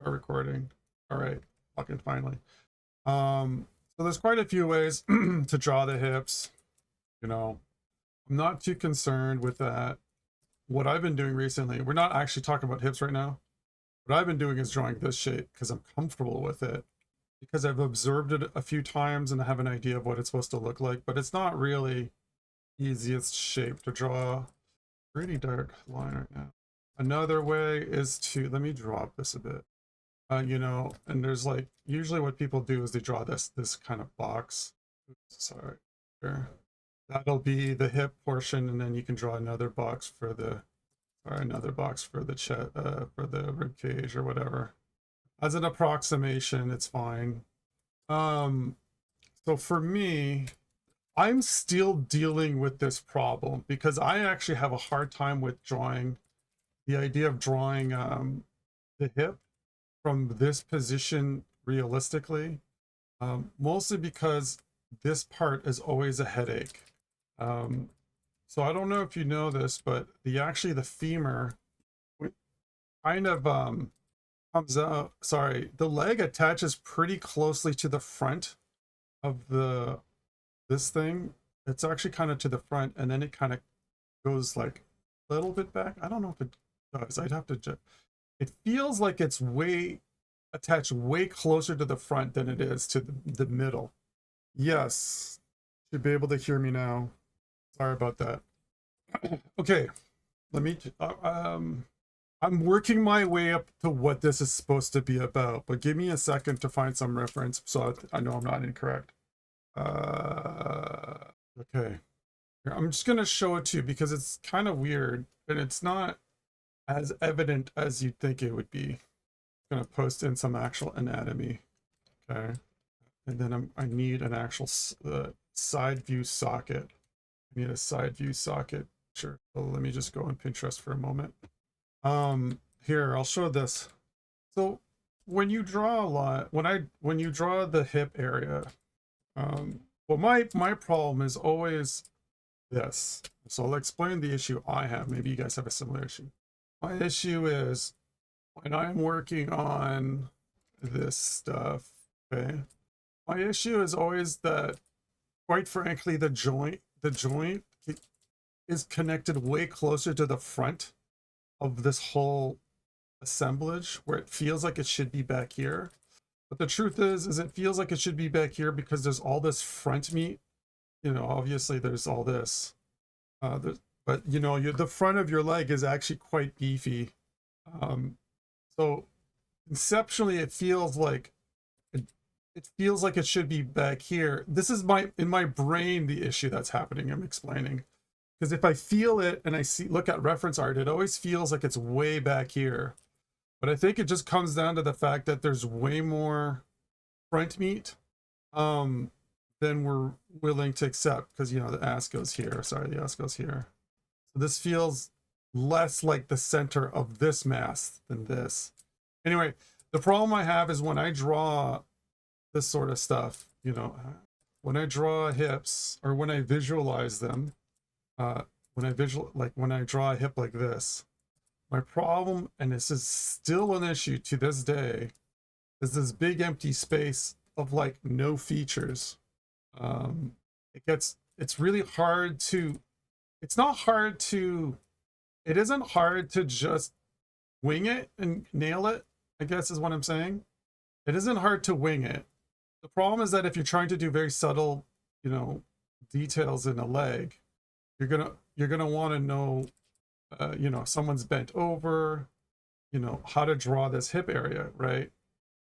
Start recording. All right, fucking finally. So there's quite a few ways to draw the hips. You know, I'm not too concerned with that. What I've been doing recently, we're not actually talking about hips right now. What I've been doing is drawing this shape because I'm comfortable with it, because I've observed it a few times and I have an idea of what it's supposed to look like, but it's not really easiest shape to draw. Pretty dark line right now. Another way is to, let me drop this a bit. You know, and there's like, usually what people do is they draw this kind of box. Oops, sorry. Here. That'll be the hip portion, and then you can draw another box for the, or another box for the chest, for the rib cage or whatever. As an approximation, it's fine. So for me, I'm still dealing with this problem because I actually have a hard time with drawing, the idea of drawing the hip from this position realistically, mostly because this part is always a headache. So I don't know if you know this, but the femur kind of comes out, sorry, the leg attaches pretty closely to the front of this thing. It's actually kind of to the front, and then it kind of goes like a little bit back. I don't know if it does. I'd have to it feels like it's attached way closer to the front than it is to the middle. Yes, should be able to hear me now. Sorry about that. Okay, let me I'm working my way up to what this is supposed to be about, but give me a second to find some reference so I know I'm not incorrect. Okay, I'm just gonna show it to you because it's kind of weird and it's not as evident as you'd think it would be. I'm gonna post in some actual anatomy. Okay, and then I need an actual side view socket. I need a side view socket. Sure. So let me just go on Pinterest for a moment. Here, I'll show this. So when you draw a lot, when you draw the hip area, well, my problem is always this. So I'll explain the issue I have. Maybe you guys have a similar issue. My issue is when I'm working on this stuff, okay, my issue is always that, quite frankly, the joint is connected way closer to the front of this whole assemblage, where it feels like it should be back here. But the truth is it feels like it should be back here because there's all this front meat. You know, obviously there's all this, but you know, the front of your leg is actually quite beefy. So conceptually, it feels like it should be back here. This is in my brain the issue that's happening. I'm explaining, because if I feel it and I look at reference art, it always feels like it's way back here. But I think it just comes down to the fact that there's way more front meat than we're willing to accept, because, you know, the ass goes here. Sorry, the ass goes here. So this feels less like the center of this mass than this. Anyway, the problem I have is when I draw this sort of stuff, you know, when I draw hips or when I visualize them, when I draw a hip like this, my problem, and this is still an issue to this day, is this big empty space of like no features. It's really hard to, it isn't hard to just wing it and nail it, I guess is what I'm saying. It isn't hard to wing it. The problem is that if you're trying to do very subtle, you know, details in a leg, you're gonna want to know, you know, someone's bent over, you know, how to draw this hip area, right?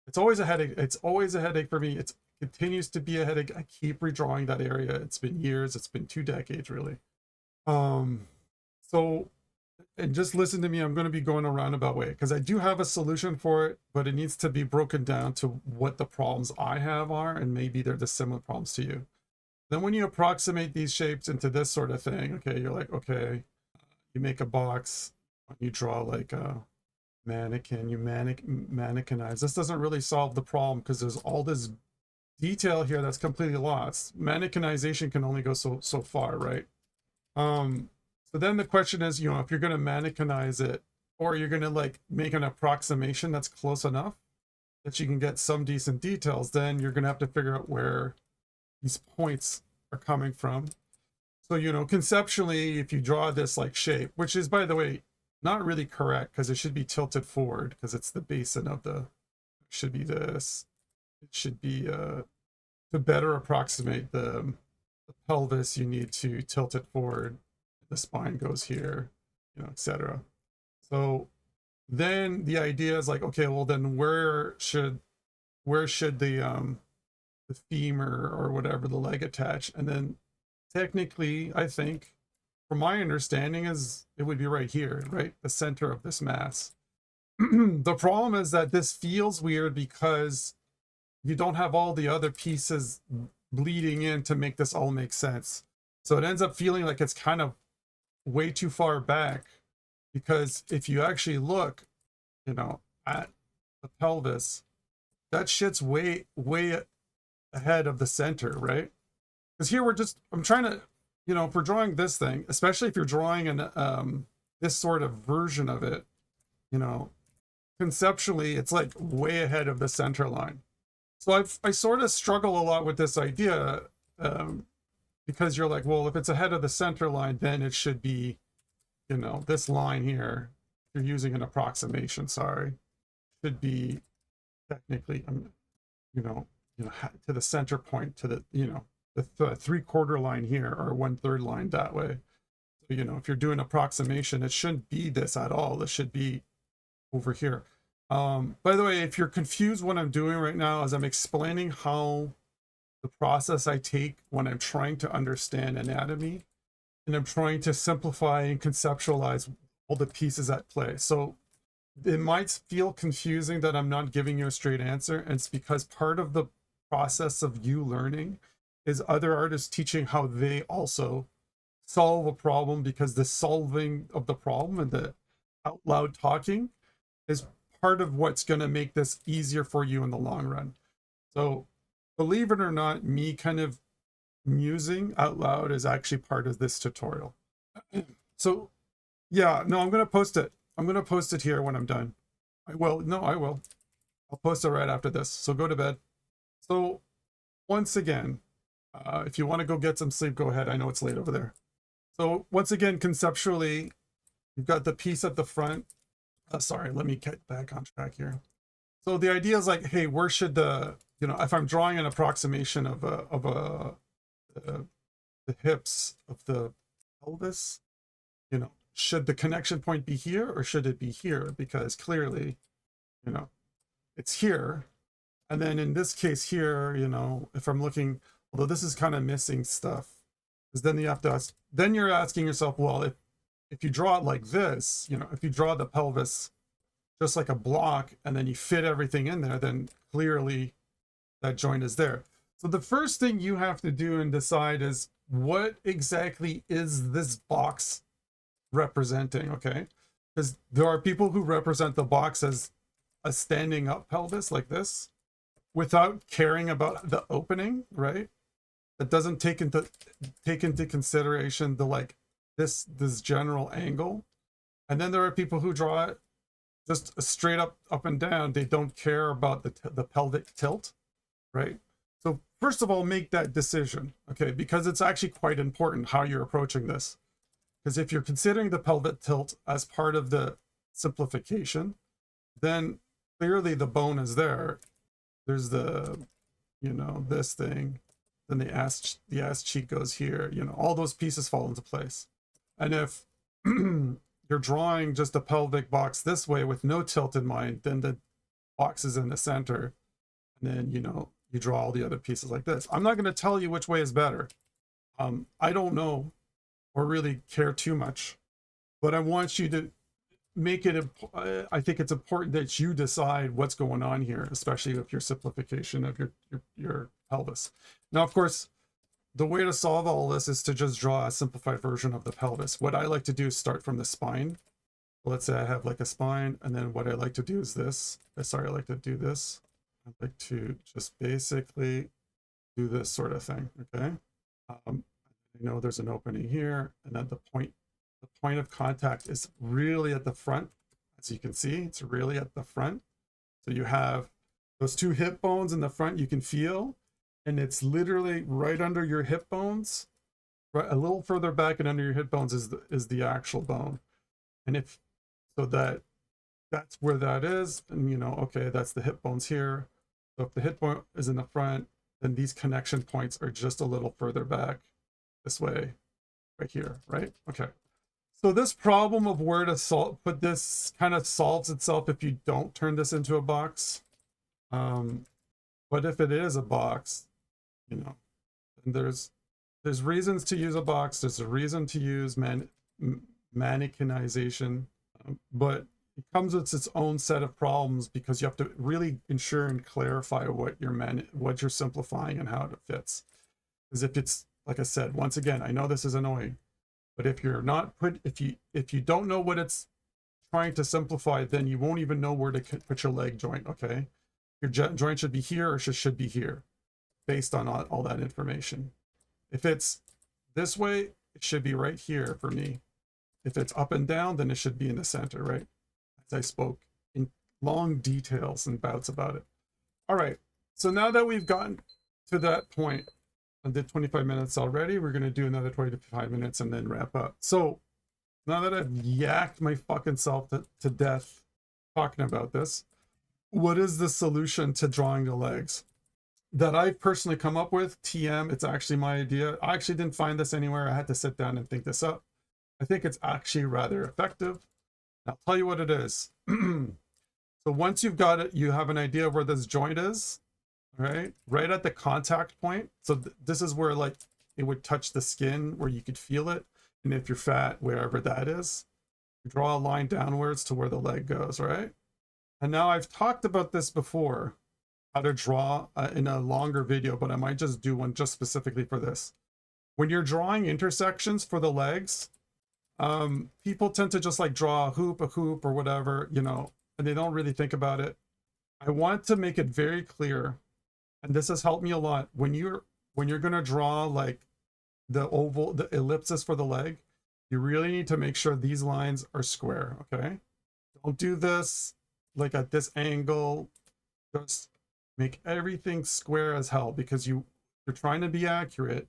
It's always a headache. It's always a headache for me. It continues to be a headache. I keep redrawing that area. It's been years. It's been 2 decades, really. So, and just listen to me. I'm going to be going a roundabout way because I do have a solution for it, but it needs to be broken down to what the problems I have are, and maybe they're the similar problems to you. Then when you approximate these shapes into this sort of thing, okay, you're like, okay, you make a box, you draw like a mannequin, you mannequinize. This doesn't really solve the problem because there's all this detail here that's completely lost. Mannequinization can only go so far, right? So then the question is, you know, if you're going to mannequinize it, or you're going to like make an approximation that's close enough, that you can get some decent details, then you're going to have to figure out where these points are coming from. So, you know, conceptually, if you draw this like shape, which is, by the way, not really correct because it should be tilted forward because it's the basin of the, it should be this. It should be, to better approximate the pelvis, you need to tilt it forward. The spine goes here, you know, etc. So then the idea is like, okay, well then where should the femur or whatever, the leg attach? And then technically, I think, from my understanding, is it would be right here, right? The center of this mass. The problem is that this feels weird because you don't have all the other pieces bleeding in to make this all make sense. So it ends up feeling like it's kind of way too far back, because if you actually look, you know, at the pelvis, that shit's way ahead of the center, right? Because here I'm trying to, you know, if we're drawing this thing, especially if you're drawing an this sort of version of it, you know, conceptually it's like way ahead of the center line. So I sort of struggle a lot with this idea, because you're like, well, if it's ahead of the center line, then it should be, you know, this line here, if you're using an approximation, sorry, should be technically, you know, to the center point, to the, you know, the 3/4 line here, or 1/3 line that way. So, you know, if you're doing approximation, it shouldn't be this at all. It should be over here. By the way, if you're confused, what I'm doing right now is I'm explaining how the process I take when I'm trying to understand anatomy, and I'm trying to simplify and conceptualize all the pieces at play. So it might feel confusing that I'm not giving you a straight answer, and it's because part of the process of you learning is other artists teaching how they also solve a problem, because the solving of the problem and the out loud talking is part of what's going to make this easier for you in the long run. So believe it or not, me kind of musing out loud is actually part of this tutorial. So yeah, no, I'm going to post it. I'm going to post it here when I'm done. I will. I'll post it right after this. So go to bed. So once again, if you want to go get some sleep, go ahead. I know it's late over there. So once again, conceptually, you've got the piece at the front. Sorry, let me get back on track here. So the idea is like, hey, where should the, you know, if I'm drawing an approximation of the hips of the pelvis, you know, should the connection point be here or should it be here? Because clearly, you know, it's here. And then in this case here, you know, if I'm looking, although this is kind of missing stuff, because then you have to ask, then you're asking yourself, well, if you draw it like this, you know, if you draw the pelvis just like a block and then you fit everything in there, then clearly that joint is there. So the first thing you have to do and decide is, what exactly is this box representing? Okay, because there are people who represent the box as a standing up pelvis like this without caring about the opening, right? That doesn't take into consideration the, like, this general angle. And then there are people who draw it just straight up and down. They don't care about the pelvic tilt, right? So first of all, make that decision, okay? Because it's actually quite important how you're approaching this. Because if you're considering the pelvic tilt as part of the simplification, then clearly the bone is there. There's the, you know, this thing, then the ass cheek goes here, you know, all those pieces fall into place. And if you're drawing just a pelvic box this way with no tilt in mind, then the box is in the center. And then, you know, you draw all the other pieces like this. I'm not going to tell you which way is better. I don't know or really care too much, but I want you to make it, I think it's important that you decide what's going on here, especially with your simplification of your pelvis. Now, of course, the way to solve all this is to just draw a simplified version of the pelvis. What I like to do is start from the spine. Let's say I have like a spine, and then what I like to do is this. Sorry, I like to do this. I like to just basically do this sort of thing, okay? You know, there's an opening here, and then the point of contact is really at the front. As you can see, it's really at the front. So you have Those two hip bones in the front you can feel, and it's literally right under your hip bones. Right, a little further back and under your hip bones is the actual bone. And if so, that's where that is, and you know, okay, that's the hip bones here. So if the hip bone is in the front, then these connection points are just a little further back this way, right here, right? Okay. So this problem of where to put this kind of solves itself if you don't turn this into a box. But if it is a box, you know, there's reasons to use a box. There's a reason to use mannequinization, but it comes with its own set of problems because you have to really ensure and clarify what you're simplifying and how it fits. Because if it's, like I said, once again, I know this is annoying, but if you're not if you don't know what it's trying to simplify, then you won't even know where to put your leg joint. Okay, your joint should be here or should be here, based on all that information. If it's this way, it should be right here for me. If it's up and down, then it should be in the center, right? As I spoke in long details and bouts about it. All right, so now that we've gotten to that point, I did 25 minutes already. We're going to do another 25 minutes and then wrap up. So now that I've yacked my fucking self to death talking about this, what is the solution to drawing the legs that I've personally come up with? TM, it's actually my idea. I actually didn't find this anywhere. I had to sit down and think this up. I think it's actually rather effective. I'll tell you what it is. So once you've got it, you have an idea of where this joint is, right at the contact point. So this is where like it would touch the skin, where you could feel it. And if you're fat, wherever that is, you draw a line downwards to where the leg goes, right? And now I've talked about this before, how to draw in a longer video, but I might just do one just specifically for this. When you're drawing intersections for the legs, people tend to just like draw a hoop or whatever, you know, and they don't really think about it. I want to make it very clear, and this has helped me a lot. When you're going to draw like the ellipsis for the leg, you really need to make sure these lines are square. Okay, don't do this like at this angle. Just make everything square as hell, because you're trying to be accurate,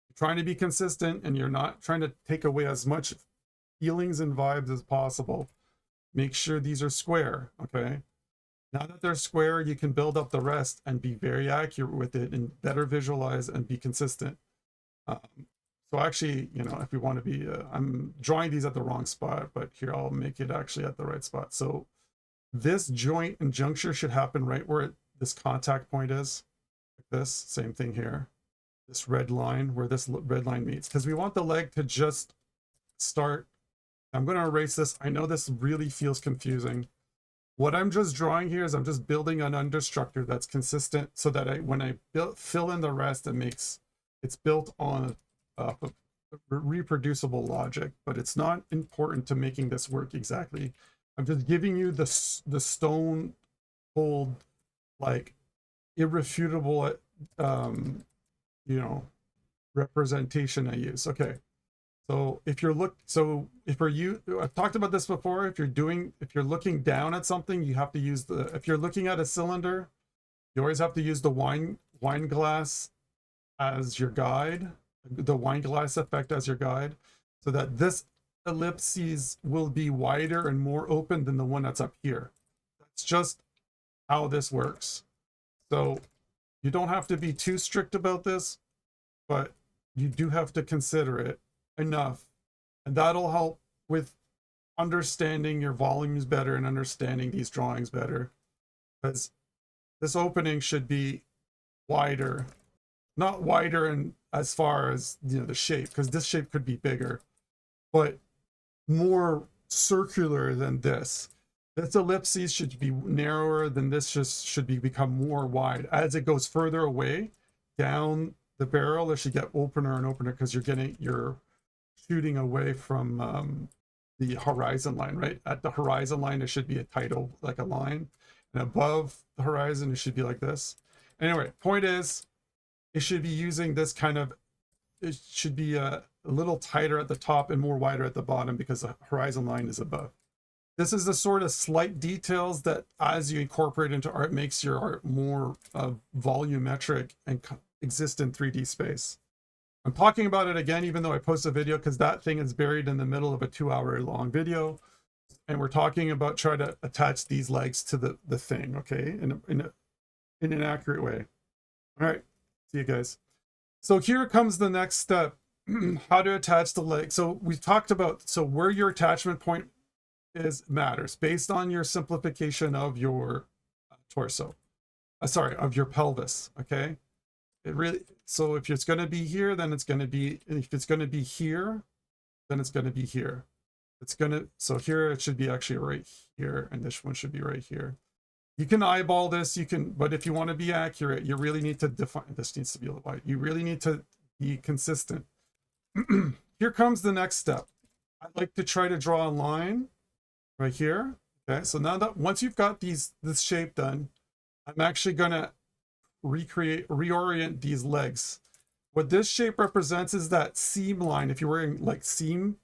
you're trying to be consistent, and you're not trying to take away as much feelings and vibes as possible. Make sure these are square. Okay, now that they're square, you can build up the rest and be very accurate with it and better visualize and be consistent. So actually, you know, if we want to be, I'm drawing these at the wrong spot, but here I'll make it actually at the right spot. So this joint and juncture should happen right where this contact point is, like this. Same thing here, this red line, where this red line meets, because we want the leg to just start. I'm going to erase this. I know this really feels confusing. What I'm just drawing here is I'm just building an understructure that's consistent, so that when I fill in the rest, it's built on a reproducible logic, but it's not important to making this work exactly. I'm just giving you the stone cold, like irrefutable, you know, representation I use. Okay. So if I've talked about this before. If you're looking down at something, you have to use if you're looking at a cylinder, you always have to use the wine glass as your guide, the wine glass effect as your guide, so that this ellipses will be wider and more open than the one that's up here. That's just how this works. So you don't have to be too strict about this, but you do have to consider it enough, and that'll help with understanding your volumes better and understanding these drawings better, because this opening should be wider, not wider and as far as, you know, the shape, because this shape could be bigger, but more circular than this. This ellipses should be narrower than this, just should become more wide. As it goes further away down the barrel, it should get opener and opener, because you're shooting away from the horizon line, right? At the horizon line, it should be a title, like a line, and above the horizon, it should be like this. Anyway, point is, it should be using this kind of, it should be a little tighter at the top and more wider at the bottom, because the horizon line is above. this is the sort of slight details that as you incorporate into art makes your art more volumetric and exist in 3D space. I'm talking about it again, even though I post a video, because that thing is buried in the middle of a 2-hour long video. And we're talking about trying to attach these legs to the thing, okay, in an accurate way. All right, see you guys. So here comes the next step, how to attach the leg. So we've talked about, so where your attachment point is matters based on your simplification of your torso. Sorry, of your pelvis, okay? It really, so if it's going to be here, then it's going to be, if it's going to be here, then it's going to be here. It's going to, so here it should be actually right here, and this one should be right here. You can eyeball this, you can, but if you want to be accurate, you really need to define, this needs to be a little wide. You really need to be consistent. Here comes the next step. I'd like to try to draw a line right here. Okay, so now that once you've got this shape done, I'm actually going to reorient these legs. What this shape represents is that seam line. If you're wearing like seam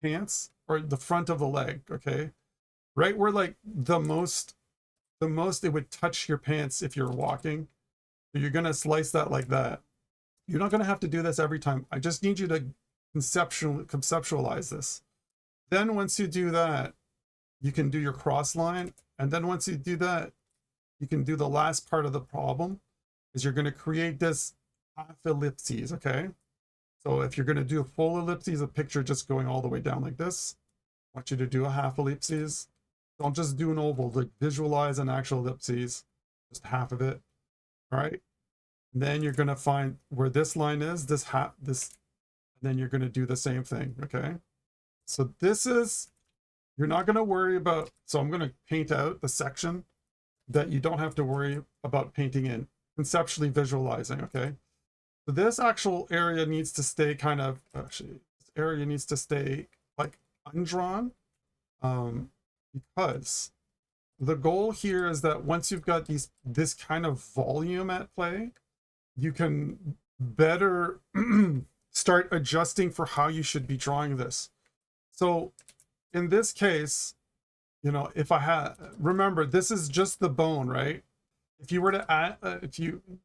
pants, or the front of the leg, okay, right where like the most it would touch your pants if you're walking. So you're going to slice that like that. You're not going to have to do this every time. I just need you to conceptualize this. Then once you do that, you can do your cross line, and then once you do that, you can do the last part of the problem, is you're going to create this half ellipses, okay? So if you're going to do a full ellipses, a picture just going all the way down like this, I want you to do a half ellipses. Don't just do an oval, like visualize an actual ellipses, just half of it, all right? And then you're going to find where this line is, this, and then you're going to do the same thing, okay? So this is, you're not going to worry about, so I'm going to paint out the section that you don't have to worry about painting in, conceptually visualizing, okay? So this actual area needs to stay kind of, actually, this area needs to stay like undrawn, because the goal here is that once you've got this kind of volume at play, you can better start adjusting for how you should be drawing this. So in this case, you know, if I had, remember, this is just the bone, right? If you were to add,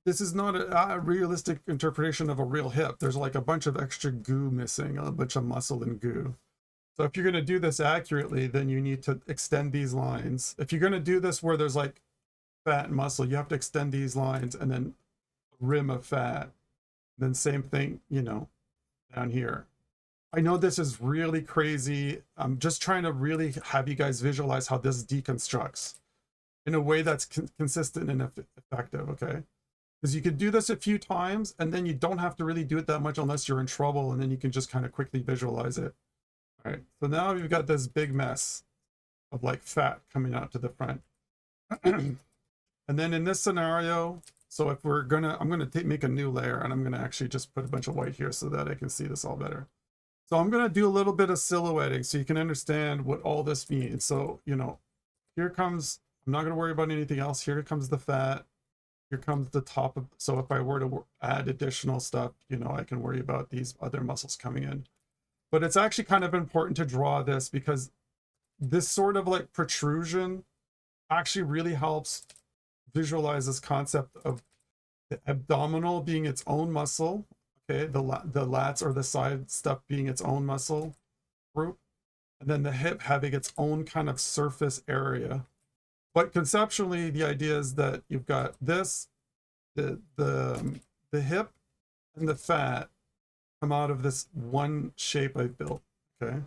this is not a realistic interpretation of a real hip. There's like a bunch of extra goo missing, a bunch of muscle and goo. So if you're going to do this accurately, then you need to extend these lines. If you're going to do this where there's like fat and muscle, you have to extend these lines and then rim of fat. Then same thing, you know, down here. I know this is really crazy. I'm just trying to really have you guys visualize how this deconstructs in a way that's consistent and effective, okay? Because you can do this a few times and then you don't have to really do it that much unless you're in trouble, and then you can just kind of quickly visualize it. All right, so now you've got this big mess of like fat coming out to the front. And then in this scenario, so if we're gonna, I'm gonna make a new layer, and I'm gonna actually just put a bunch of white here so that I can see this all better. So I'm gonna do a little bit of silhouetting so you can understand what all this means. So, you know, here comes, I'm not gonna worry about anything else. Here comes the fat. Here comes the top of, so if I were to add additional stuff, you know, I can worry about these other muscles coming in. But it's actually kind of important to draw this because this sort of like protrusion actually really helps visualize this concept of the abdominal being its own muscle, okay, the lats or the side stuff being its own muscle group, and then the hip having its own kind of surface area. But conceptually, the idea is that you've got this, the hip and the fat come out of this one shape I've built, okay?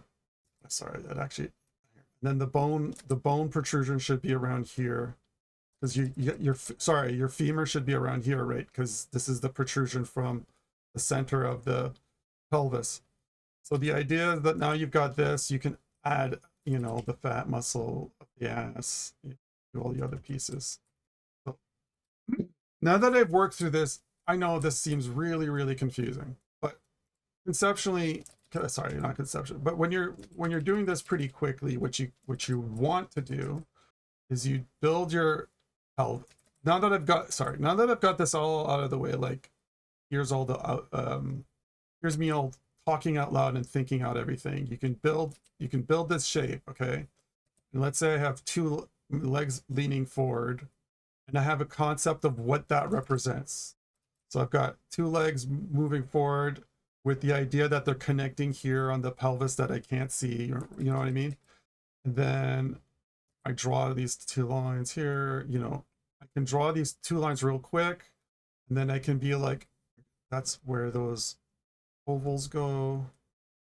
Sorry, that actually, and then the bone protrusion should be around here, because your femur should be around here, right? Because this is the protrusion from the center of the pelvis. So the idea is that now you've got this, you can add, you know, the fat muscle of the ass, do all the other pieces. So now that I've worked through this, I know this seems really, really confusing, but conceptually, sorry, not conceptually, but when you're doing this pretty quickly, what you want to do is you build your pelvis. Now that I've got this all out of the way, like here's all the here's me all talking out loud and thinking out everything. You can build this shape, okay? And let's say I have two legs leaning forward, and I have a concept of what that represents. So I've got two legs moving forward with the idea that they're connecting here on the pelvis that I can't see, or you know what I mean? And then I draw these two lines here, you know, I can draw these two lines real quick, and then I can be like, that's where those ovals go,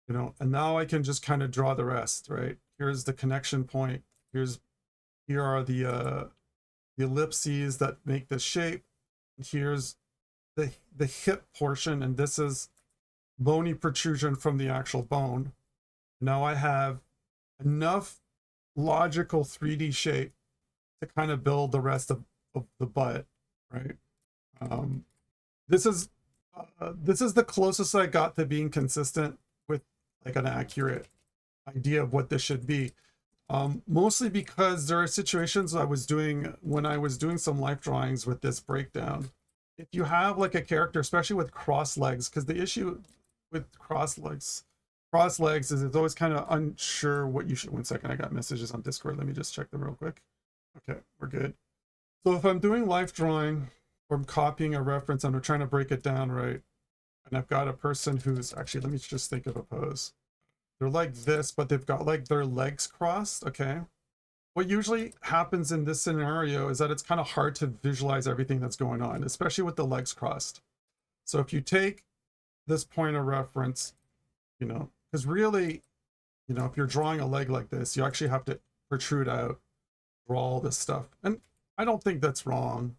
you know, and now I can just kind of draw the rest, right? Here's the connection point. Here are the ellipses that make the shape. Here's the hip portion, and this is bony protrusion from the actual bone. Now I have enough logical 3D shape to kind of build the rest of the butt, right? This is the closest I got to being consistent with like an accurate idea of what this should be. Mostly because there are situations I was doing when I was doing some life drawings with this breakdown. If you have like a character, especially with cross legs, because the issue with cross legs is it's always kind of unsure what you should. One second, I got messages on Discord. Let me just check them real quick. Okay, we're good. So if I'm doing life drawing or I'm copying a reference and I'm trying to break it down right, and I've got a person who's actually, let me just think of a pose. They're like this, but they've got like their legs crossed, okay? What usually happens in this scenario is that it's kind of hard to visualize everything that's going on, especially with the legs crossed. So if you take this point of reference, you know, because really, you know, if you're drawing a leg like this, you actually have to protrude out, draw all this stuff. And I don't think that's wrong.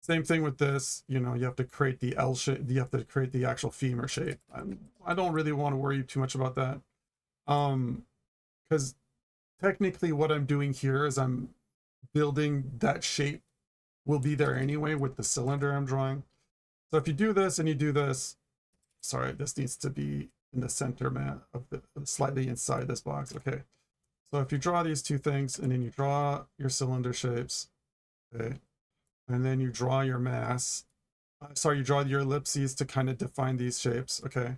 Same thing with this, you know, you have to create the L shape, you have to create the actual femur shape. I don't really want to worry too much about that. Because technically what I'm doing here is I'm building that shape will be there anyway with the cylinder I'm drawing. So if you do this and you do this, sorry, this needs to be in the center, man, of the slightly inside this box. Okay. So if you draw these two things and then you draw your cylinder shapes, okay, and then you draw your mass, you draw your ellipses to kind of define these shapes. Okay.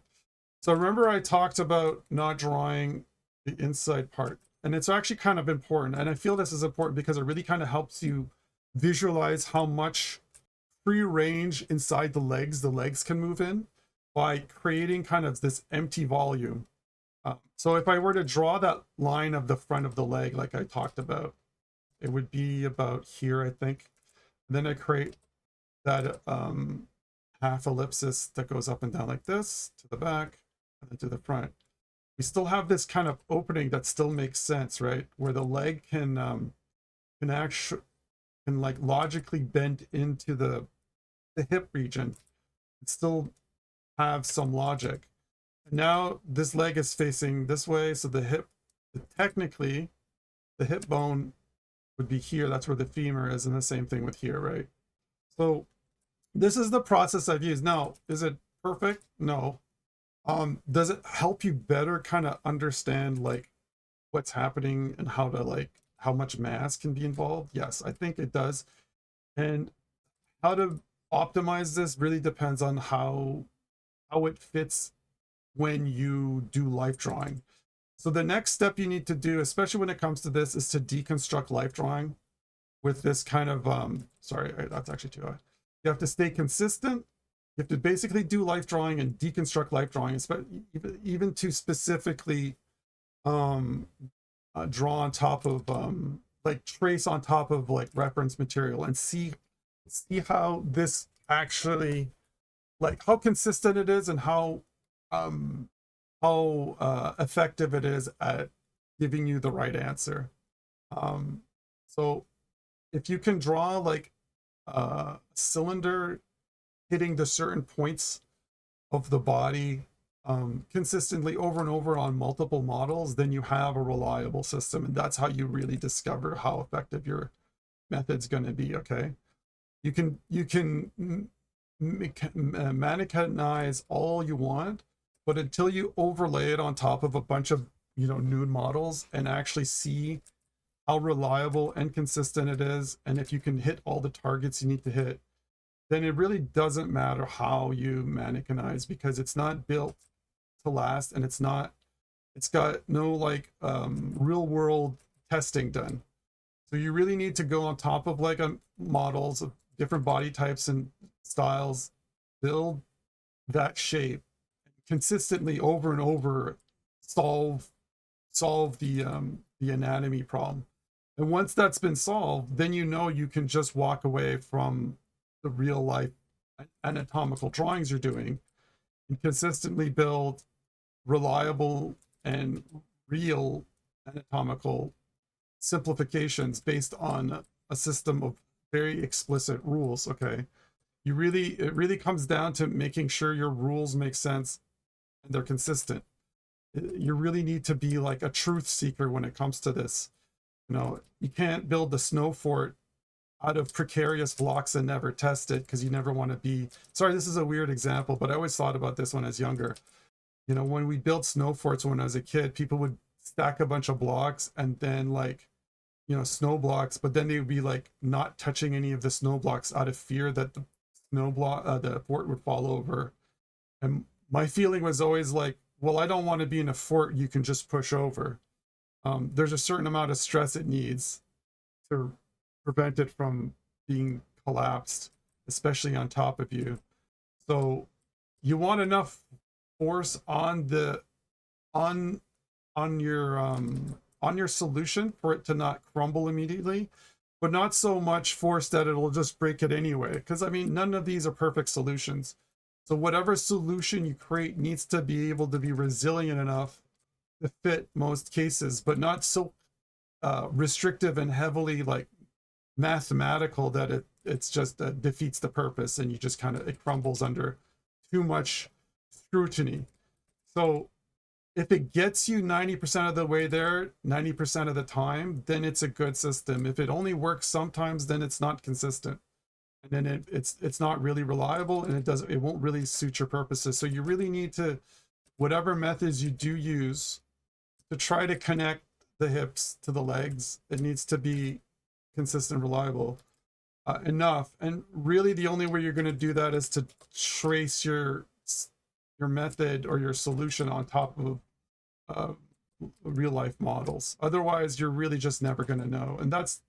So remember I talked about not drawing the inside part, and it's actually kind of important. And I feel this is important because it really kind of helps you visualize how much free range inside the legs can move in by creating kind of this empty volume. So if I were to draw that line of the front of the leg, like I talked about, it would be about here, I think. And then I create that half ellipsis that goes up and down like this to the back and then to the front. We still have this kind of opening that still makes sense, right? Where the leg can actually like logically bend into the hip region and still have some logic. And now this leg is facing this way, so technically the hip bone would be here. That's where the femur is, and the same thing with here, right? So this is the process I've used. Now, is it perfect? No. Does it help you better kind of understand like what's happening and how to like how much mass can be involved? Yes, I think it does. And how to optimize this really depends on how it fits when you do life drawing. So the next step you need to do, especially when it comes to this, is to deconstruct life drawing with this kind of sorry, that's actually too high. You have to stay consistent. You have to basically do life drawing and deconstruct life drawing, even to specifically draw on top of like trace on top of like reference material and see how this actually, like how consistent it is and how effective it is at giving you the right answer. So if you can draw like a cylinder hitting the certain points of the body consistently over and over on multiple models, then you have a reliable system, and that's how you really discover how effective your method's going to be. Okay, you can mannequinize all you want, but until you overlay it on top of a bunch of nude models and actually see how reliable and consistent it is, and if you can hit all the targets you need to hit, then it really doesn't matter how you mannequinize, because it's not built to last, and it's got no like real world testing done. So you really need to go on top of like models of different body types and styles, build that shape consistently over and over, solve the anatomy problem. And once that's been solved, then you know you can just walk away from the real life anatomical drawings you're doing and consistently build reliable and real anatomical simplifications based on a system of very explicit rules. Okay, it really comes down to making sure your rules make sense and they're consistent. You really need to be like a truth seeker when it comes to this. You know, you can't build the snow fort out of precarious blocks and never test it, because you never want to be, sorry, this is a weird example, but I always thought about this when I was younger. You know, when we built snow forts when I was a kid, people would stack a bunch of blocks and then like, you know, snow blocks, but then they would be like not touching any of the snow blocks out of fear that the the fort would fall over. And my feeling was always like, well, I don't want to be in a fort you can just push over. There's a certain amount of stress it needs to prevent it from being collapsed, especially on top of you. So you want enough force on the on your solution for it to not crumble immediately, but not so much force that it'll just break it anyway. Because I mean, none of these are perfect solutions. So whatever solution you create needs to be able to be resilient enough to fit most cases, but not so restrictive and heavily like mathematical that it's just defeats the purpose and you just kind of, it crumbles under too much scrutiny. So if it gets you 90% of the way there 90% of the time, then it's a good system. If it only works sometimes, then it's not consistent, and then it's not really reliable, and it won't really suit your purposes. So you really need to, whatever methods you do use to try to connect the hips to the legs, it needs to be consistent, reliable enough. And really the only way you're going to do that is to trace your method or your solution on top of real life models. Otherwise you're really just never going to know. And that's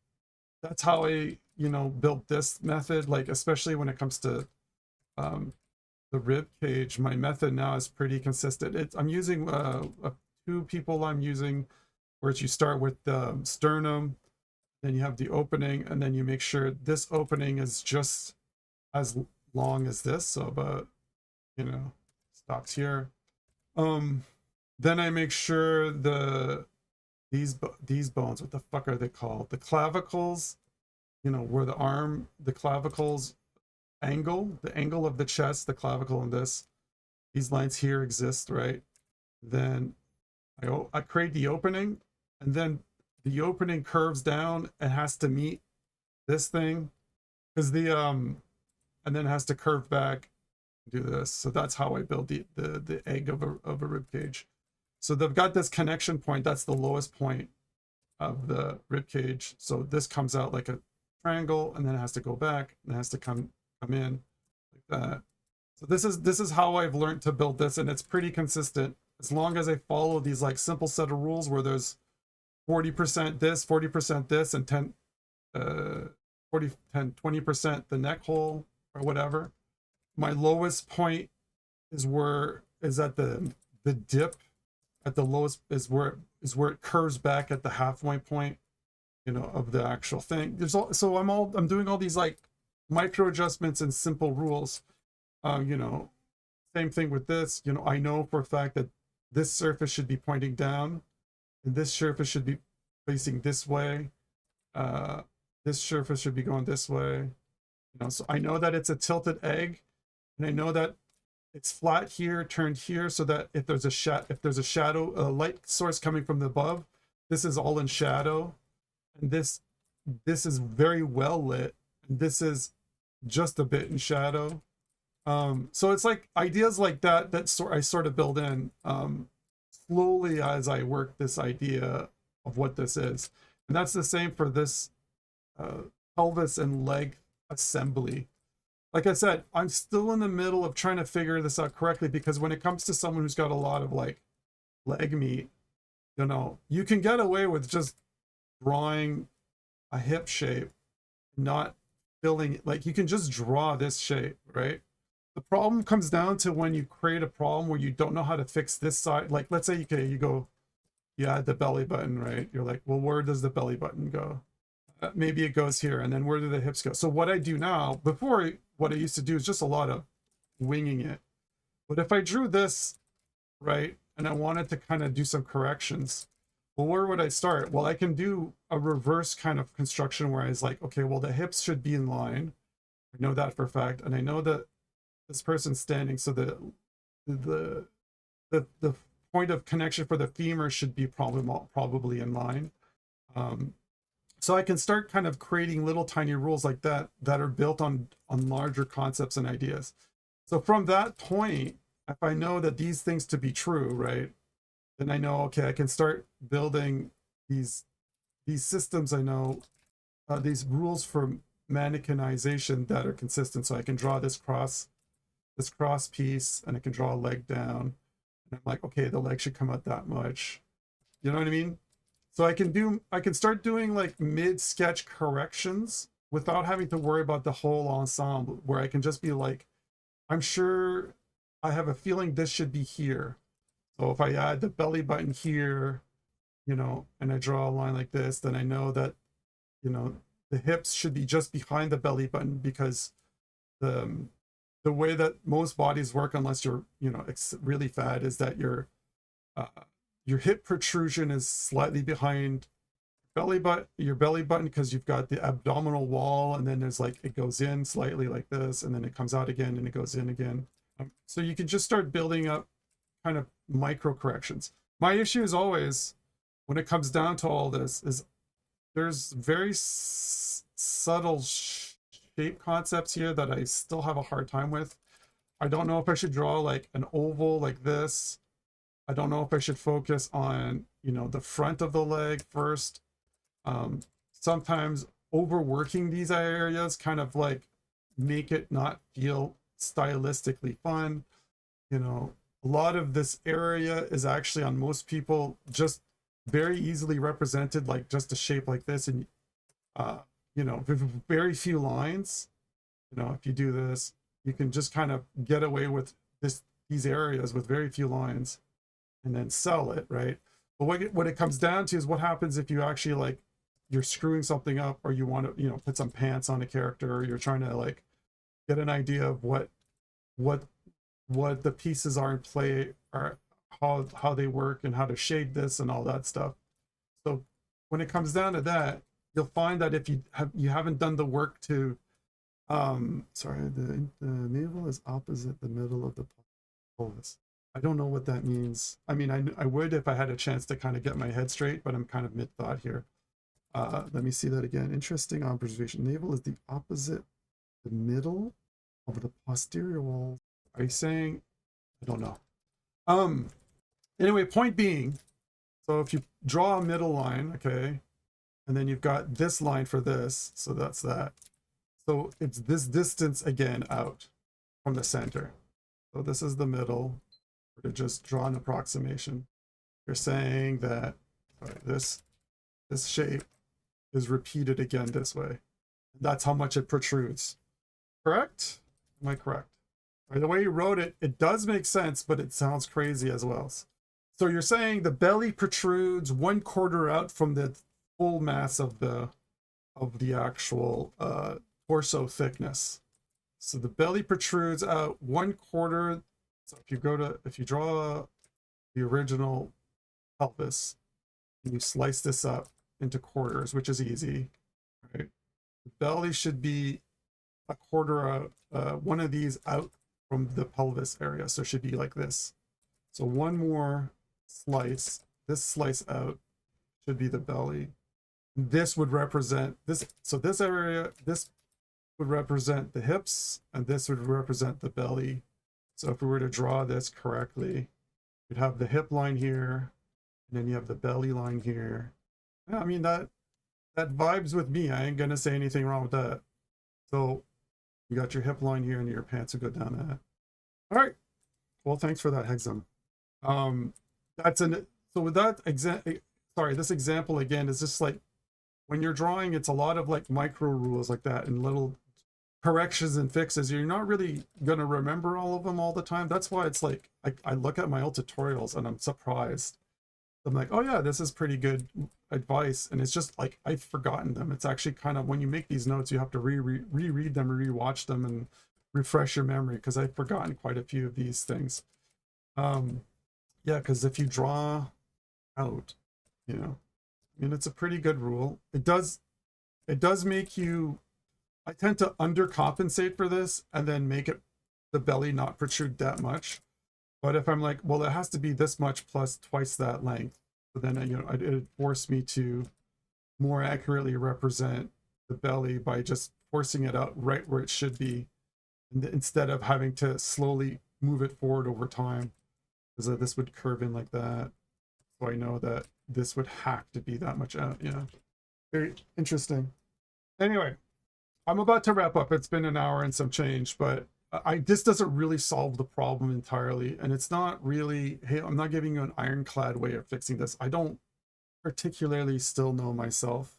how I, you know, built this method. Like, especially when it comes to the rib cage, my method now is pretty consistent. I'm using two people I'm using, where you start with the sternum, then you have the opening, and then you make sure this opening is just as long as this, so about, you know, stops here. Then I make sure these bones, what the fuck are they called? The clavicles, you know, where the clavicles angle, the angle of the chest, the clavicle in these lines here exist, right? Then I create the opening, and then the opening curves down and has to meet this thing, because and then has to curve back and do this. So that's how I build the egg of a rib cage. So they've got this connection point, that's the lowest point of the rib cage. So this comes out like a triangle, and then it has to go back, and it has to come in like that. So this is how I've learned to build this, and it's pretty consistent as long as I follow these like simple set of rules where there's 40% this, 40% this, and 20% the neck hole or whatever. My lowest point is at the dip at the lowest, is where it curves back at the halfway point, you know, of the actual thing. So I'm doing all these like micro adjustments and simple rules. You know, same thing with this. You know, I know for a fact that this surface should be pointing down, and this surface should be facing this way. This surface should be going this way. You know, so I know that it's a tilted egg, and I know that it's flat here, turned here, so that if there's a shadow, a light source coming from the above, this is all in shadow, and this is very well lit, and this is just a bit in shadow. So it's like ideas like that I sort of build in slowly as I work this idea of what this is. And that's the same for this pelvis and leg assembly. Like I said, I'm still in the middle of trying to figure this out correctly, because when it comes to someone who's got a lot of like leg meat, you know, you can get away with just drawing a hip shape, not filling it. Like you can just draw this shape, right? The problem comes down to when you create a problem where you don't know how to fix this side. Like let's say, okay, you add the belly button, right? You're like, well, where does the belly button go? Maybe it goes here, and then where do the hips go? So what I do now, before what I used to do is just a lot of winging it. But if I drew this, right, and I wanted to kind of do some corrections, well, where would I start? Well, I can do a reverse kind of construction where I was like, okay, well, the hips should be in line. I know that for a fact, and I know that this person's standing, so the point of connection for the femur should be probably in line. So I can start kind of creating little tiny rules like that are built on larger concepts and ideas. So from that point, if I know that these things to be true, right, then I know, okay, I can start building these systems. I know these rules for mannequinization that are consistent. So I can draw this cross piece, and I can draw a leg down. And I'm like, okay, the leg should come out that much. You know what I mean? So I can start doing like mid-sketch corrections without having to worry about the whole ensemble, where I can just be like, I'm sure I have a feeling this should be here. So if I add the belly button here, you know, and I draw a line like this, then I know that, you know, the hips should be just behind the belly button, because the way that most bodies work, unless you're, you know, really fat, is that your hip protrusion is slightly behind your belly button, because you've got the abdominal wall, and then there's like, it goes in slightly like this, and then it comes out again, and it goes in again. So you can just start building up kind of micro corrections. My issue is always, when it comes down to all this, is there's very subtle shape concepts here that I still have a hard time with. I don't know if I should draw like an oval like this. I don't know if I should focus on, you know, the front of the leg first. Sometimes overworking these areas kind of like make it not feel stylistically fun. You know, a lot of this area is actually, on most people, just very easily represented, like just a shape like this, and you know, very few lines. You know, if you do this, you can just kind of get away with these areas with very few lines, and then sell it, right? But what it comes down to is what happens if you actually, like, you're screwing something up, or you want to, you know, put some pants on a character, or you're trying to like get an idea of what the pieces are in play, or how they work, and how to shade this and all that stuff. So when it comes down to that, you'll find that if you haven't done the work to sorry, the navel is opposite the middle of the pelvis. I don't know what that means. I mean, I would if I had a chance to kind of get my head straight, but I'm kind of mid-thought here. Let me see that again. Interesting observation. Navel is the opposite the middle of the posterior wall. Are you saying? I don't know. Anyway, point being, so if you draw a middle line, okay, and then you've got this line for this, so that's that. So it's this distance again out from the center. So this is the middle. We're to just draw an approximation. You're saying that this shape is repeated again this way. That's how much it protrudes. Correct? Am I correct? The way you wrote it, it does make sense, but it sounds crazy as well. So you're saying the belly protrudes 1/4 out from the full mass of the actual torso thickness. So the belly protrudes out 1/4. So if you draw the original pelvis, and you slice this up into quarters, which is easy, right? The belly should be 1/4 out, one of these out from the pelvis area. So it should be like this. So one more slice, this slice out should be the belly. This would represent this. So this area, this would represent the hips, and this would represent the belly. So if we were to draw this correctly, you'd have the hip line here, and then you have the belly line here. Yeah, I mean, that vibes with me. I ain't gonna say anything wrong with that. So you got your hip line here, and your pants will go down that. All right. Well, thanks for that, Hexam. So with that this example again is just like when you're drawing, it's a lot of like micro rules like that and little corrections and fixes. You're not really gonna remember all of them all the time. That's why it's like I look at my old tutorials and I'm surprised. I'm like, oh yeah, this is pretty good advice, and it's just like I've forgotten them. It's actually kind of, when you make these notes, you have to reread them, rewatch them, and refresh your memory, because I've forgotten quite a few of these things. Yeah, because if you draw out, you know, I mean, it's a pretty good rule. It does make you, I tend to undercompensate for this and then make it the belly not protrude that much. But if I'm like, well, it has to be this much plus twice that length, but then, you know, it forced me to more accurately represent the belly by just forcing it out right where it should be, instead of having to slowly move it forward over time, because this would curve in like that. So I know that this would have to be that much out. Yeah, very interesting. Anyway, I'm about to wrap up. It's been an hour and some change, but this doesn't really solve the problem entirely, and it's not really, hey, I'm not giving you an ironclad way of fixing this. I don't particularly still know myself,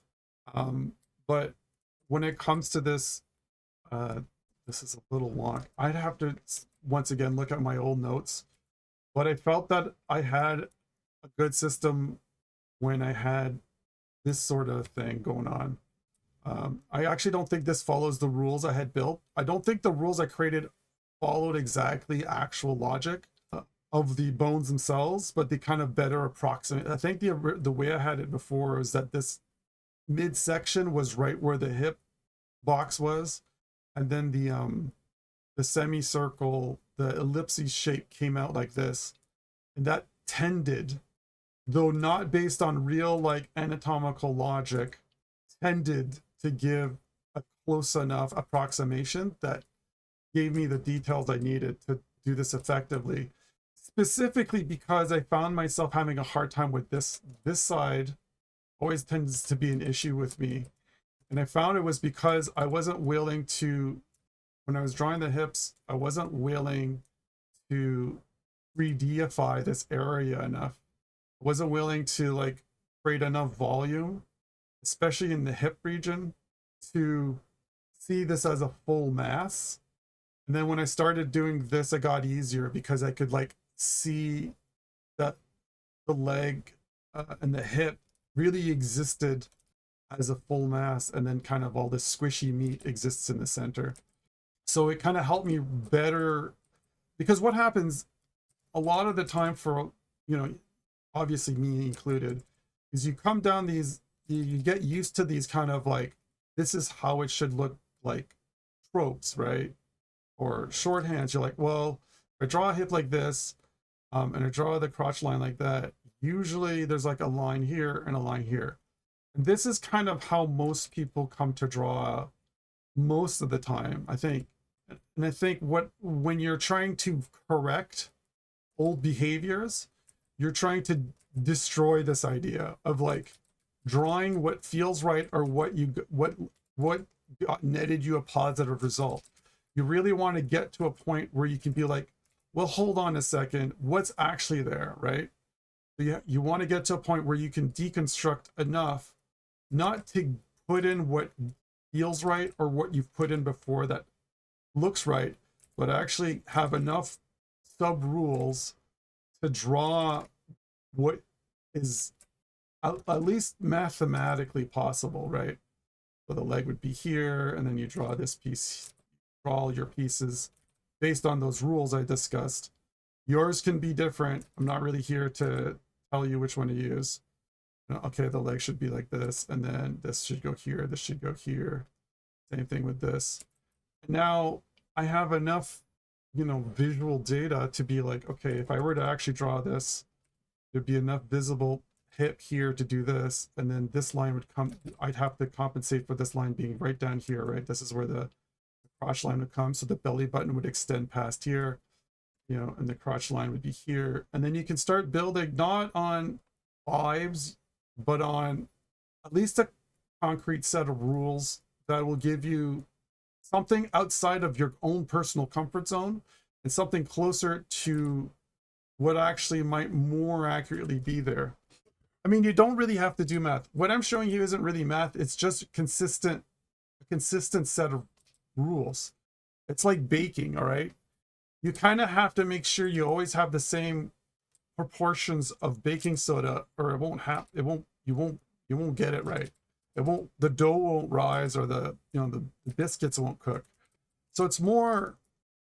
but when it comes to this, this is a little long. I'd have to once again look at my old notes, but I felt that I had a good system when I had this sort of thing going on. I actually don't think this follows the rules I had built. I don't think the rules I created followed exactly actual logic of the bones themselves, but they kind of better approximate. I think the way I had it before was that this midsection was right where the hip box was, and then the semicircle, the ellipsis shape came out like this, and that tended, though not based on real like anatomical logic, tended to give a close enough approximation that gave me the details I needed to do this effectively. Specifically because I found myself having a hard time with this side always tends to be an issue with me. And I found it was because I wasn't willing to, when I was drawing the hips, I wasn't willing to redeify this area enough. I wasn't willing to like create enough volume, especially in the hip region, to see this as a full mass. And then when I started doing this, it got easier because I could like see that the leg and the hip really existed as a full mass, and then kind of all this squishy meat exists in the center. So it kind of helped me better, because what happens a lot of the time, for, you know, obviously me included, is you come down these, you get used to these kind of like, this is how it should look like tropes, right? Or shorthands. You're like, well, if I draw a hip like this, and I draw the crotch line like that, usually there's like a line here and a line here. And this is kind of how most people come to draw most of the time, I think. And I think when you're trying to correct old behaviors, you're trying to destroy this idea of like drawing what feels right, or what netted you a positive result. You really want to get to a point where you can be like, well, hold on a second, what's actually there, right? So you want to get to a point where you can deconstruct enough not to put in what feels right or what you've put in before that looks right, but actually have enough sub rules to draw what is at least mathematically possible, right? So the leg would be here, and then you draw this piece, draw all your pieces based on those rules I discussed. Yours can be different. I'm not really here to tell you which one to use. Okay, the leg should be like this, and then this should go here, this should go here. Same thing with this. Now I have enough, you know, visual data to be like, okay, if I were to actually draw this, there'd be enough visible hip here to do this, and then this line would come, I'd have to compensate for this line being right down here, right? This is where the crotch line would come, so the belly button would extend past here, you know, and the crotch line would be here. And then you can start building not on vibes, but on at least a concrete set of rules that will give you something outside of your own personal comfort zone, and something closer to what actually might more accurately be there. I mean, you don't really have to do math. What I'm showing you isn't really math. It's just a consistent set of rules. It's like baking, all right? You kind of have to make sure you always have the same proportions of baking soda, or you won't get it right. The dough won't rise, or the biscuits won't cook. So it's more,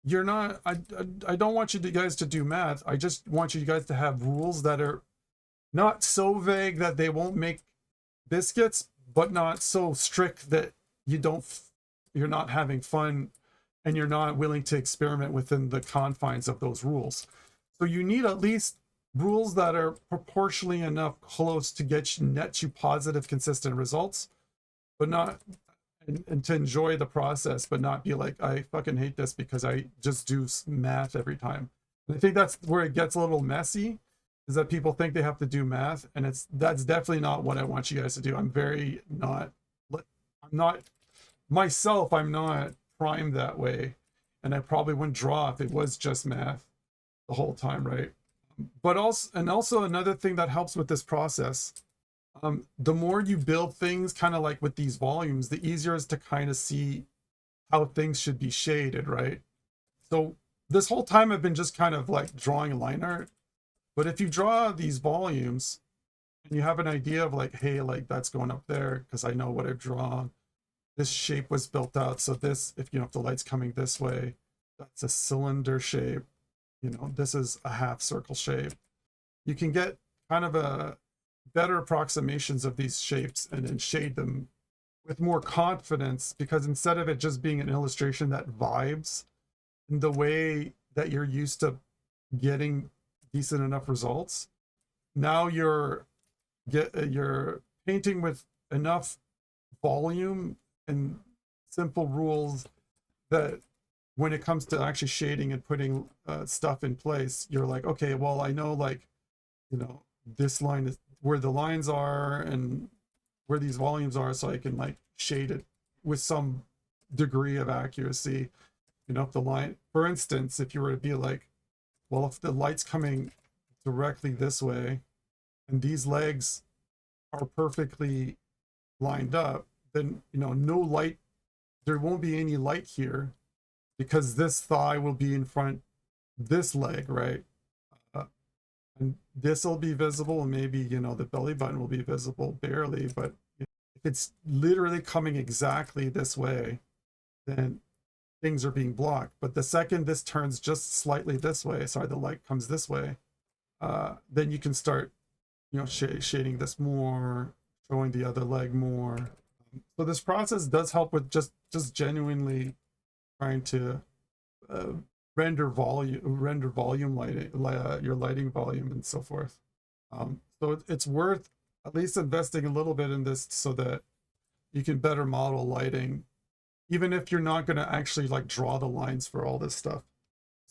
you're not, I don't want you guys to do math. I just want you guys to have rules that are not so vague that they won't make biscuits, but not so strict that you're not having fun and you're not willing to experiment within the confines of those rules. So you need at least rules that are proportionally enough close to net you positive, consistent results, but not, and to enjoy the process, but not be like, I fucking hate this because I just do math every time. And I think that's where it gets a little messy, is that people think they have to do math, and that's definitely not what I want you guys to do. I'm not myself, I'm not primed that way, and I probably wouldn't draw if it was just math the whole time, right? But also another thing that helps with this process, the more you build things kind of like with these volumes, the easier it is to kind of see how things should be shaded, right? So this whole time I've been just kind of like drawing line art, but if you draw these volumes and you have an idea of like, hey, like that's going up there because I know what I've drawn, this shape was built out, so this, if the light's coming this way, that's a cylinder shape, this is a half circle shape. You can get kind of a better approximations of these shapes and then shade them with more confidence, because instead of it just being an illustration that vibes in the way that you're used to getting decent enough results, now you're painting with enough volume and simple rules that when it comes to actually shading and putting stuff in place, you're like, okay, well, I know, like, this line is where the lines are and where these volumes are, so I can like shade it with some degree of accuracy. If the line, for instance, if you were to be like, well, if the light's coming directly this way and these legs are perfectly lined up, then no light, there won't be any light here, because this thigh will be in front this leg, right? And this will be visible, and maybe the belly button will be visible barely, but if it's literally coming exactly this way, then things are being blocked. But the second this turns just slightly this way, sorry, the light comes this way, then you can start shading this more, showing the other leg more. So this process does help with just genuinely trying to render volume lighting, your lighting volume and so forth. So it's worth at least investing a little bit in this so that you can better model lighting, even if you're not going to actually like draw the lines for all this stuff.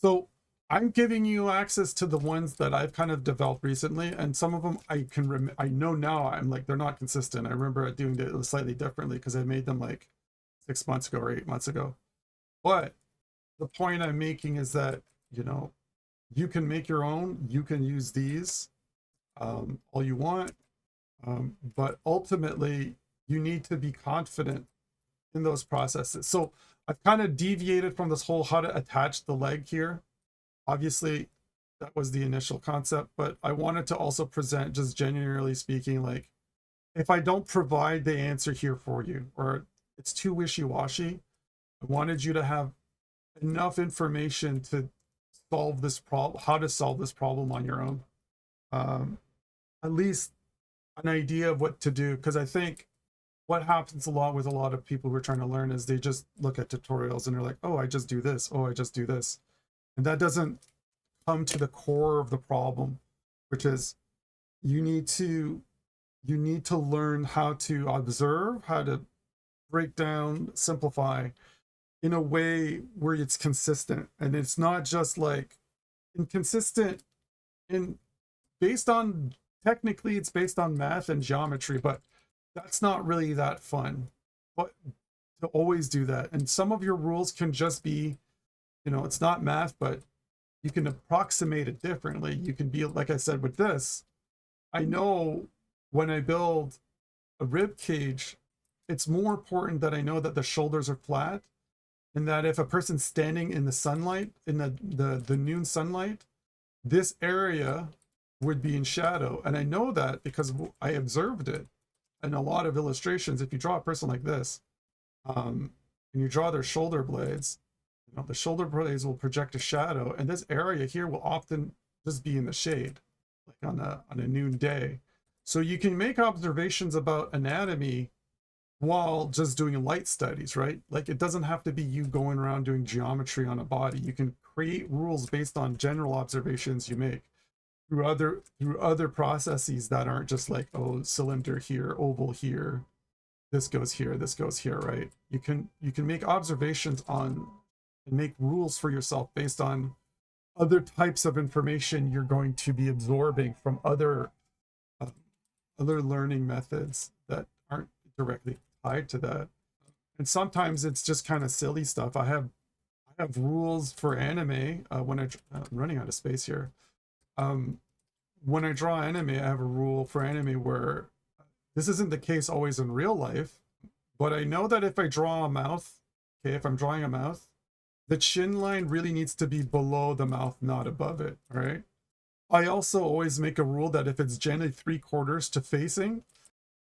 So I'm giving you access to the ones that I've kind of developed recently, and some of them I know now, I'm like, they're not consistent. I remember doing it slightly differently because I made them like 6 months ago or 8 months ago. But the point I'm making is that, you can make your own, you can use these all you want, but ultimately you need to be confident in those processes. So I've kind of deviated from this whole how to attach the leg here. Obviously, that was the initial concept, but I wanted to also present, just generally speaking, like, if I don't provide the answer here for you, or it's too wishy-washy, I wanted you to have enough information to solve this problem, how to solve this problem on your own. At least an idea of what to do, because I think what happens a lot with a lot of people who are trying to learn is they just look at tutorials and they're like, oh, I just do this, oh, I just do this. And that doesn't come to the core of the problem, which is you need to learn how to observe, how to break down, simplify in a way where it's consistent. And it's not just like inconsistent technically it's based on math and geometry, but that's not really that fun. But to always do that. And some of your rules can just be, it's not math, but you can approximate it differently. You can be, like I said, with this, I know when I build a rib cage, it's more important that I know that the shoulders are flat, and that if a person's standing in the sunlight, in the noon sunlight, this area would be in shadow. And I know that because I observed it in a lot of illustrations. If you draw a person like this, and you draw their shoulder blades, you know, the shoulder blades will project a shadow, and this area here will often just be in the shade, like on a noon day. So you can make observations about anatomy while just doing light studies, right? Like it doesn't have to be you going around doing geometry on a body. You can create rules based on general observations you make through other processes that aren't just like, oh, cylinder here, oval here, this goes here, right? You can make observations on and make rules for yourself based on other types of information you're going to be absorbing from uh, other learning methods that aren't directly tied to that. And sometimes it's just kind of silly stuff. I have rules for anime when I'm running out of space here. When I draw anime, I have a rule for anime where this isn't the case always in real life, but I know that if I draw a mouth, okay, if I'm drawing a mouth, the chin line really needs to be below the mouth, not above it, all right? I also always make a rule that if it's generally 3/4 to facing,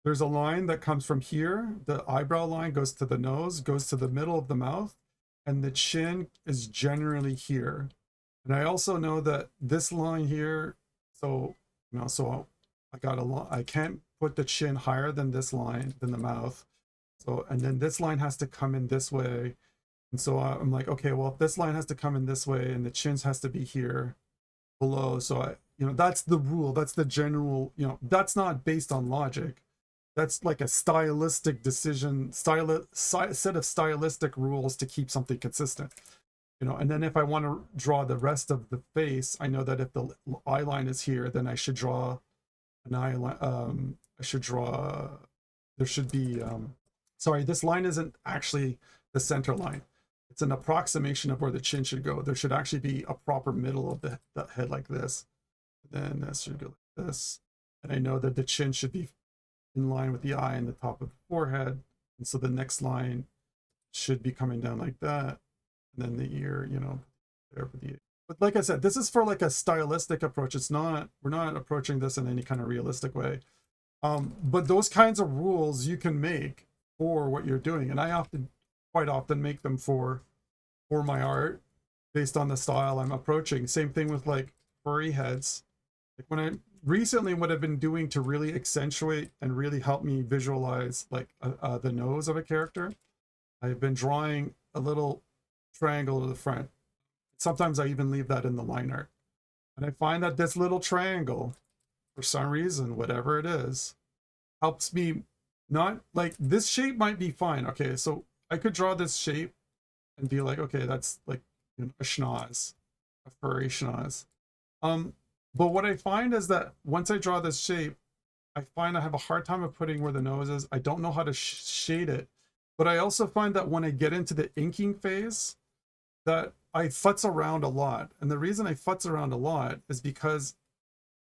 there's a line that comes from here, the eyebrow line goes to the nose, goes to the middle of the mouth, and the chin is generally here. And I also know that this line here, so, you know, so I can't put the chin higher than this line, than the mouth. So, and then this line has to come in this way. And so I'm like, okay, well, if this line has to come in this way and the chins has to be here below. So that's the rule. That's the general, that's not based on logic. That's like a stylistic decision, set of stylistic rules to keep something consistent. And then if I want to draw the rest of the face, I know that if the eye line is here, then I should draw an eye line. There should be, sorry, this line isn't actually the center line. It's an approximation of where the chin should go. There should actually be a proper middle of the head like this. Then this should go like this. And I know that the chin should be in line with the eye and the top of the forehead. And so the next line should be coming down like that. And then the ear, there for the ear. But like I said, this is for like a stylistic approach. We're not approaching this in any kind of realistic way. But those kinds of rules you can make for what you're doing. And I quite often make them for my art based on the style I'm approaching. Same thing with like furry heads. Like what I've been doing to really accentuate and really help me visualize like the nose of a character, I've been drawing a little triangle to the front. Sometimes I even leave that in the line art. And I find that this little triangle, for some reason, whatever it is, helps me not like this shape might be fine. Okay, so I could draw this shape and be like, okay, that's like a schnoz, a furry schnoz. But what I find is that once I draw this shape, I find I have a hard time of putting where the nose is. I don't know how to shade it. But I also find that when I get into the inking phase, that I futz around a lot. And the reason I futz around a lot is because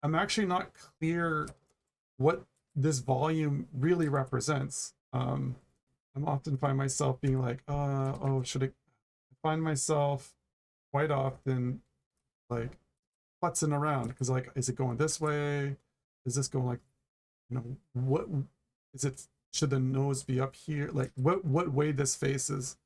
I'm actually not clear what this volume really represents. I'm often find myself being like, should I find myself quite often like futzing around because like, is it going this way? Is this going like, what is it? Should the nose be up here? Like what way this faces?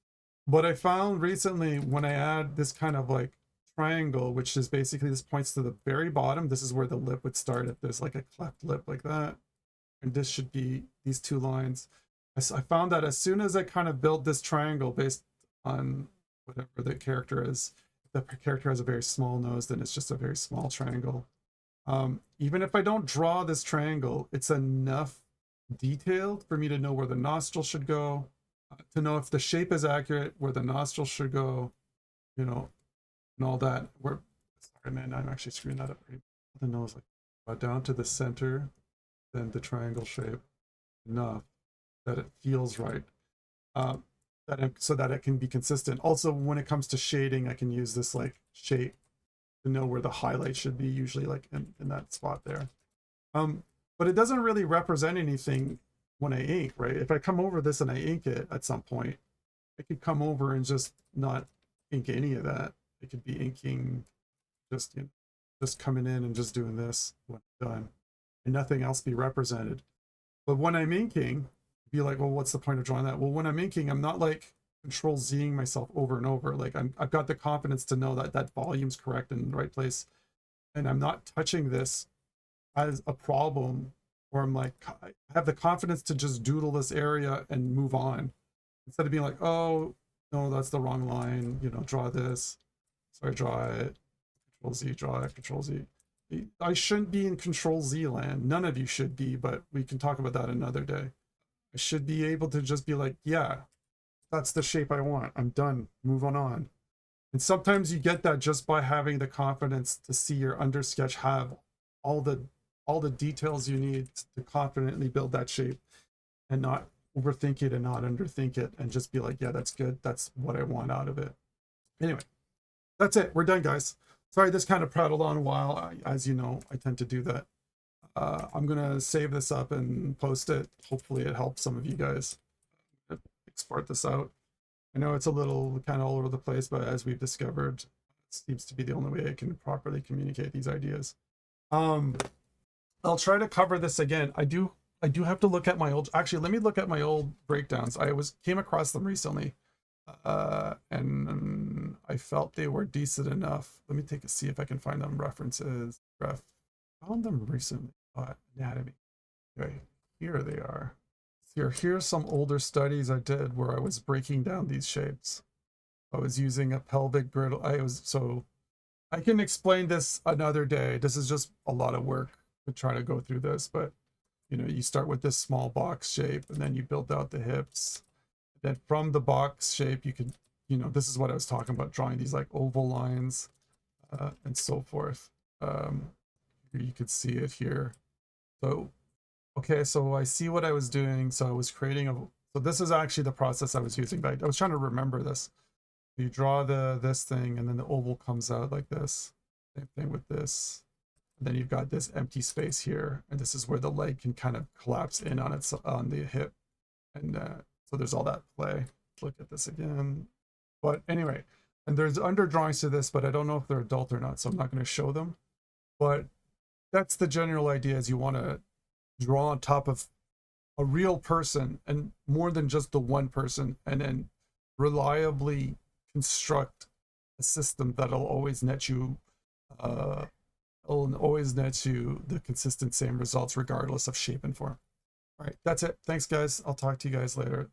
But I found recently when I add this kind of like triangle, which is basically this points to the very bottom. This is where the lip would start if there's like a cleft lip like that. And this should be these two lines. I found that as soon as I kind of build this triangle based on whatever the character is, if the character has a very small nose, then it's just a very small triangle. Even if I don't draw this triangle, it's enough detailed for me to know where the nostril should go, to know if the shape is accurate, where the nostril should go, and all that. Sorry, man, I'm actually screwing that up. The nose, like down to the center, then the triangle shape, enough that it feels right, so that it can be consistent. Also, when it comes to shading, I can use this like shape to know where the highlight should be, usually like in that spot there. But but it doesn't really represent anything when I ink, right? If I come over this and I ink it at some point, I could come over and just not ink any of that. It could be inking just, you know, just coming in and just doing this when I'm done, and nothing else be represented. But when I'm inking, be like, well, what's the point of drawing that? Well, when I'm inking, I'm not like control Zing myself over and over. Like I've got the confidence to know that that volume's correct in the right place, and I'm not touching this as a problem, or I'm like, I have the confidence to just doodle this area and move on, instead of being like, oh no, that's the wrong line, you know, draw this, so I draw it, control Z, draw it, control Z. I shouldn't be in control Z land. None of you should be, but we can talk about that another day. I should be able to just be like, yeah, that's the shape I want, I'm done, move on. And sometimes you get that just by having the confidence to see your undersketch have all the details you need to confidently build that shape, and not overthink it and not underthink it, and just be like, yeah, that's good, that's what I want out of it. Anyway, that's it, we're done, guys. Sorry this kind of prattled on a while. As you know, I tend to do that. I'm gonna save this up and post it. Hopefully it helps some of you guys. Export this out. I know it's a little kind of all over the place, but as we've discovered, it seems to be the only way I can properly communicate these ideas. I'll try to cover this again. I do have to look at my old, actually, let me look at my old breakdowns. I came across them recently, and I felt they were decent enough. Let me see if I can find them references. Found them recently. Anatomy. Okay, here they are. Here's some older studies I did where I was breaking down these shapes. I was using a pelvic griddle. So I can explain this another day. This is just a lot of work to try to go through this, but you know, you start with this small box shape and then you build out the hips. Then from the box shape, you can, you know, this is what I was talking about, drawing these like oval lines and so forth. You could see it here. So, okay, so I see what I was doing. So I was creating so this is actually the process I was using, but I was trying to remember this. You draw this thing and then the oval comes out like this. Same thing with this. And then you've got this empty space here, and this is where the leg can kind of collapse in on the hip. And so there's all that play. Look at this again. But anyway, and there's under drawings to this, but I don't know if they're adult or not, so I'm not going to show them. But that's the general idea, is you want to draw on top of a real person, and more than just the one person, and then reliably construct a system that'll always net you the consistent same results regardless of shape and form. All right, that's it. Thanks, guys. I'll talk to you guys later.